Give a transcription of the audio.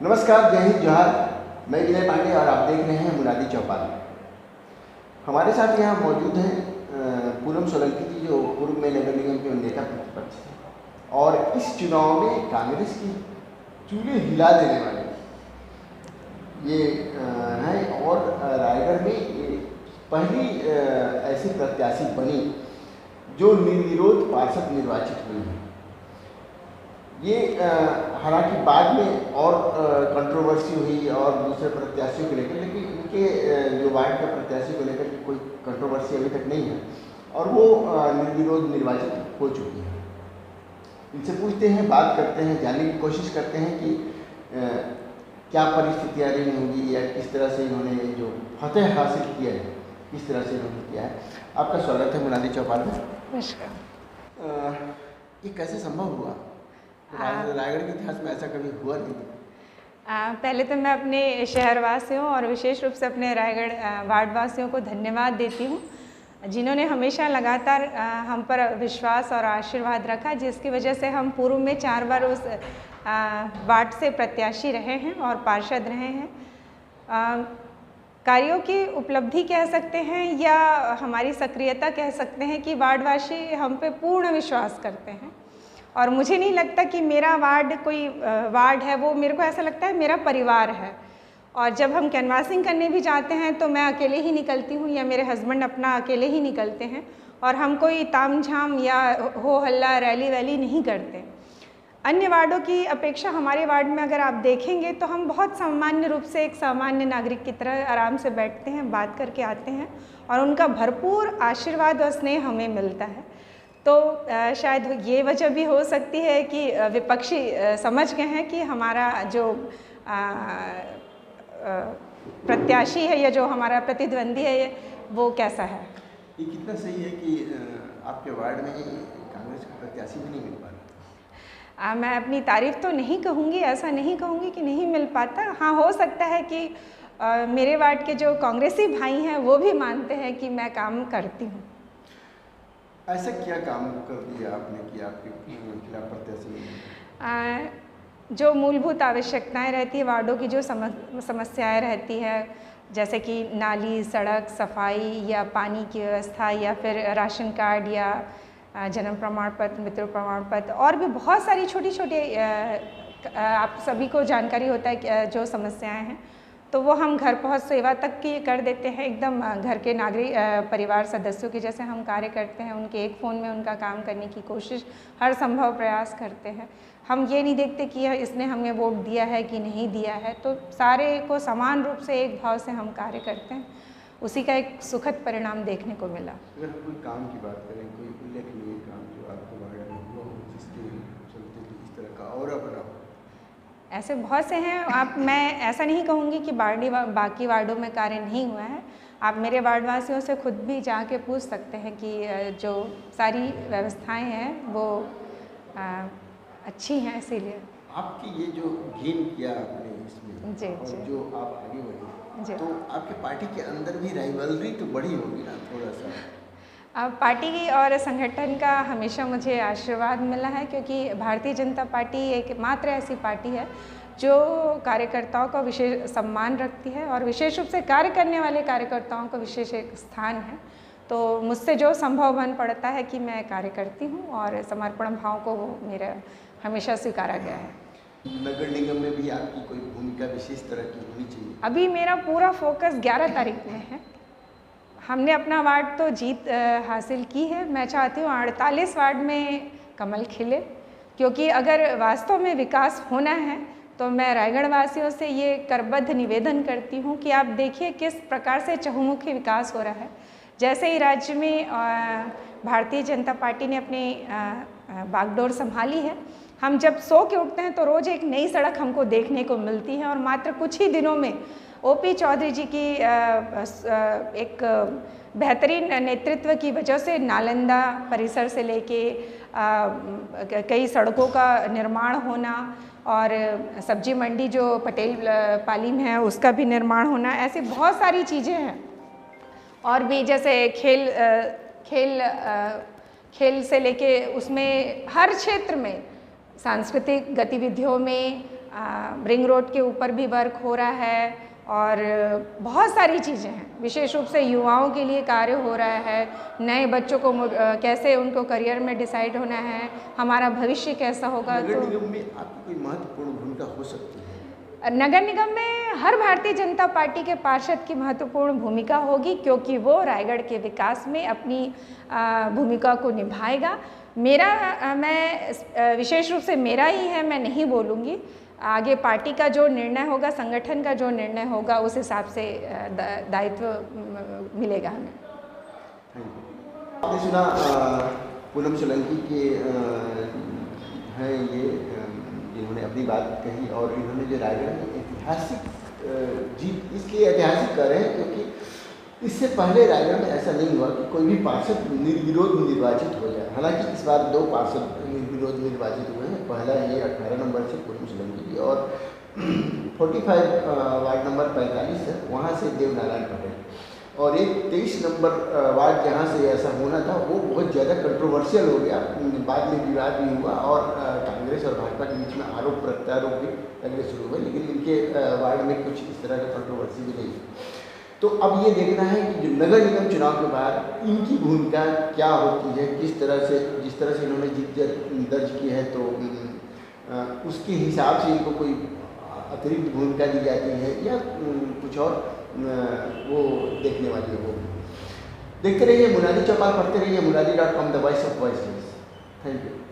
नमस्कार, जय हिंद, जोहार। मैं विनय पांडे और आप देख रहे हैं मुनादी चौपाल। हमारे साथ यहाँ मौजूद हैं पूनम सोलंकी जी, जो पूर्व में नगर निगम के नेता प्रतिपक्ष थे और इस चुनाव में कांग्रेस की चूल्हे हिला देने वाले ये हैं और रायगढ़ में ये पहली ऐसी प्रत्याशी बनी जो निर्विरोध पार्षद निर्वाचित हुई है। ये हालांकि बाद में और कंट्रोवर्सी हुई और दूसरे प्रत्याशियों को लेकर, लेकिन इनके जो वार्ड के प्रत्याशी को लेकर कोई कंट्रोवर्सी अभी तक नहीं है और वो निर्विरोध निर्वाचित हो चुकी है। इनसे पूछते हैं, बात करते हैं, जानने की कोशिश करते हैं कि क्या परिस्थितियाँ रही होंगी या किस तरह से इन्होंने जो फतेह हासिल किया है किस तरह से इन्होंने किया है। आपका स्वागत है मुनादी चौपाल में। नमस्कार। ये कैसे संभव हुआ? रायगढ़ के इतिहास में ऐसा कभी हुआ नहीं। पहले तो मैं अपने शहरवासियों और विशेष रूप से अपने रायगढ़ वार्डवासियों को धन्यवाद देती हूँ, जिन्होंने हमेशा लगातार हम पर विश्वास और आशीर्वाद रखा, जिसकी वजह से हम पूर्व में 4 बार उस वार्ड से प्रत्याशी रहे हैं और पार्षद रहे हैं। कार्यों की उपलब्धि कह सकते हैं या हमारी सक्रियता कह सकते हैं कि वार्डवासी हम पे पूर्ण विश्वास करते हैं और मुझे नहीं लगता कि मेरा वार्ड कोई वार्ड है, वो मेरे को ऐसा लगता है मेरा परिवार है। और जब हम कैनवासिंग करने भी जाते हैं तो मैं अकेले ही निकलती हूँ या मेरे हस्बैंड अपना अकेले ही निकलते हैं और हम कोई तामझाम या हो हल्ला रैली वैली नहीं करते। अन्य वार्डों की अपेक्षा हमारे वार्ड में अगर आप देखेंगे तो हम बहुत सामान्य रूप से एक सामान्य नागरिक की तरह आराम से बैठते हैं, बात करके आते हैं और उनका भरपूर आशीर्वाद और स्नेह हमें मिलता है। तो शायद ये वजह भी हो सकती है कि विपक्षी समझ गए हैं कि हमारा जो प्रत्याशी है या जो हमारा प्रतिद्वंदी है वो कैसा है। ये कितना सही है कि आपके वार्ड में कांग्रेस का प्रत्याशी भी नहीं मिल पा रहा? मैं अपनी तारीफ तो नहीं कहूँगी, ऐसा नहीं कहूँगी कि नहीं मिल पाता। हाँ, हो सकता है कि मेरे वार्ड के जो कांग्रेसी भाई हैं वो भी मानते हैं कि मैं काम करती हूँ। ऐसा क्या काम कर दिया आपने कि आपके खिलाफ प्रत्याशी? जो मूलभूत आवश्यकताएं रहती है, वार्डों की जो समस्याएं रहती है, जैसे कि नाली, सड़क, सफाई या पानी की व्यवस्था या फिर राशन कार्ड या जन्म प्रमाण पत्र, मृत्यु प्रमाण पत्र और भी बहुत सारी छोटी छोटी आप सभी को जानकारी होता है कि जो समस्याएं हैं तो वो हम घर पहुंच सेवा तक की कर देते हैं। एकदम घर के नागरिक परिवार सदस्यों के जैसे हम कार्य करते हैं, उनके एक फ़ोन में उनका काम करने की कोशिश हर संभव प्रयास करते हैं। हम ये नहीं देखते कि इसने हमें वोट दिया है कि नहीं दिया है, तो सारे को समान रूप से एक भाव से हम कार्य करते हैं। उसी का एक सुखद परिणाम देखने को मिला। अगर कोई काम की बात करें, कोई उल्लेखनीय काम जो आपके वार्ड में हुआ हो जिसके चलते इस तरह का और बना हो? ऐसे बहुत से हैं। मैं ऐसा नहीं कहूँगी कि बाकी वार्डों में कार्य नहीं हुआ है। आप मेरे वार्डवासियों से खुद भी जाके पूछ सकते हैं कि जो सारी व्यवस्थाएं हैं वो अच्छी हैं। इसीलिए आपकी ये जो गेम किया आपने इसमें जी, और जी। जो आप आगे बढ़े जी। तो आपके पार्टी के अंदर भी राइवलरी तो बड़ी होगी ना थोड़ा सा? पार्टी और संगठन का हमेशा मुझे आशीर्वाद मिला है, क्योंकि भारतीय जनता पार्टी एकमात्र ऐसी पार्टी है जो कार्यकर्ताओं का विशेष सम्मान रखती है और विशेष रूप से कार्य करने वाले कार्यकर्ताओं का विशेष एक स्थान है। तो मुझसे जो संभव बन पड़ता है कि मैं कार्य करती हूँ और समर्पण भाव को वो मेरा हमेशा स्वीकारा गया है। नगर निगम में भी आपकी कोई भूमिका विशेष तरह की होनी चाहिए? अभी मेरा पूरा फोकस 11 तारीख में है। हमने अपना वार्ड तो जीत हासिल की है। मैं चाहती हूँ 48 वार्ड में कमल खिले, क्योंकि अगर वास्तव में विकास होना है तो मैं रायगढ़ वासियों से ये करबद्ध निवेदन करती हूँ कि आप देखिए किस प्रकार से चहुमुखी विकास हो रहा है। जैसे ही राज्य में भारतीय जनता पार्टी ने अपनी बागडोर संभाली है, हम जब सो के उठते हैं तो रोज़ एक नई सड़क हमको देखने को मिलती है और मात्र कुछ ही दिनों में ओपी चौधरी जी की एक बेहतरीन नेतृत्व की वजह से नालंदा परिसर से लेके कई सड़कों का निर्माण होना और सब्जी मंडी जो पटेल पाली में है उसका भी निर्माण होना, ऐसी बहुत सारी चीज़ें हैं। और भी जैसे खेल से लेके उसमें हर क्षेत्र में सांस्कृतिक गतिविधियों में रिंग रोड के ऊपर भी वर्क हो रहा है और बहुत सारी चीज़ें हैं। विशेष रूप से युवाओं के लिए कार्य हो रहा है, नए बच्चों को कैसे उनको करियर में डिसाइड होना है, हमारा भविष्य कैसा होगा। नगर तो निगम में आपकी कोई महत्वपूर्ण भूमिका हो सकती है? नगर निगम में हर भारतीय जनता पार्टी के पार्षद की महत्वपूर्ण भूमिका होगी, क्योंकि वो रायगढ़ के विकास में अपनी भूमिका को निभाएगा। मैं विशेष रूप से मेरा ही है, मैं नहीं बोलूँगी। आगे पार्टी का जो निर्णय होगा, संगठन का जो निर्णय होगा, उस हिसाब से दायित्व मिलेगा हमें। आपने सुना पूनम सोलंकी के हैं ये जिन्होंने अपनी बात कही, और इन्होंने जो रायगढ़ में ऐतिहासिक जीत इसलिए ऐतिहासिक कर रहे हैं क्योंकि इससे पहले रायगढ़ में ऐसा नहीं हुआ कि कोई भी पार्षद निर्विरोध निर्वाचित हो जाए। हालांकि इस बार 2 पार्षद निर्विरोध निर्वाचित हुए हैं। पहला ये 18 नंबर से पूनम सोलंकी जी, और 45 वार्ड नंबर 45 है, वहाँ से देवनारायण पटेल, और एक 23 नंबर वार्ड जहाँ से ऐसा होना था वो बहुत ज़्यादा कंट्रोवर्शियल हो गया। बाद में विवाद भी हुआ और कांग्रेस और भाजपा के बीच में आरोप प्रत्यारोप भी लगने शुरू हुए, लेकिन इनके वार्ड में कुछ इस तरह का कंट्रोवर्सी भी नहीं। तो अब ये देखना है कि जो नगर निगम चुनाव के बाद इनकी भूमिका क्या होती है, जिस तरह से इन्होंने जीत दर्ज की है, तो उसके हिसाब से इनको कोई अतिरिक्त भूमिका दी जाती है या कुछ और वो देखने वाली हो। देखते रहिए मुनादी चौपाल, पढ़ते रहिए मुनादी.com, the voice of voiceless. Thank you.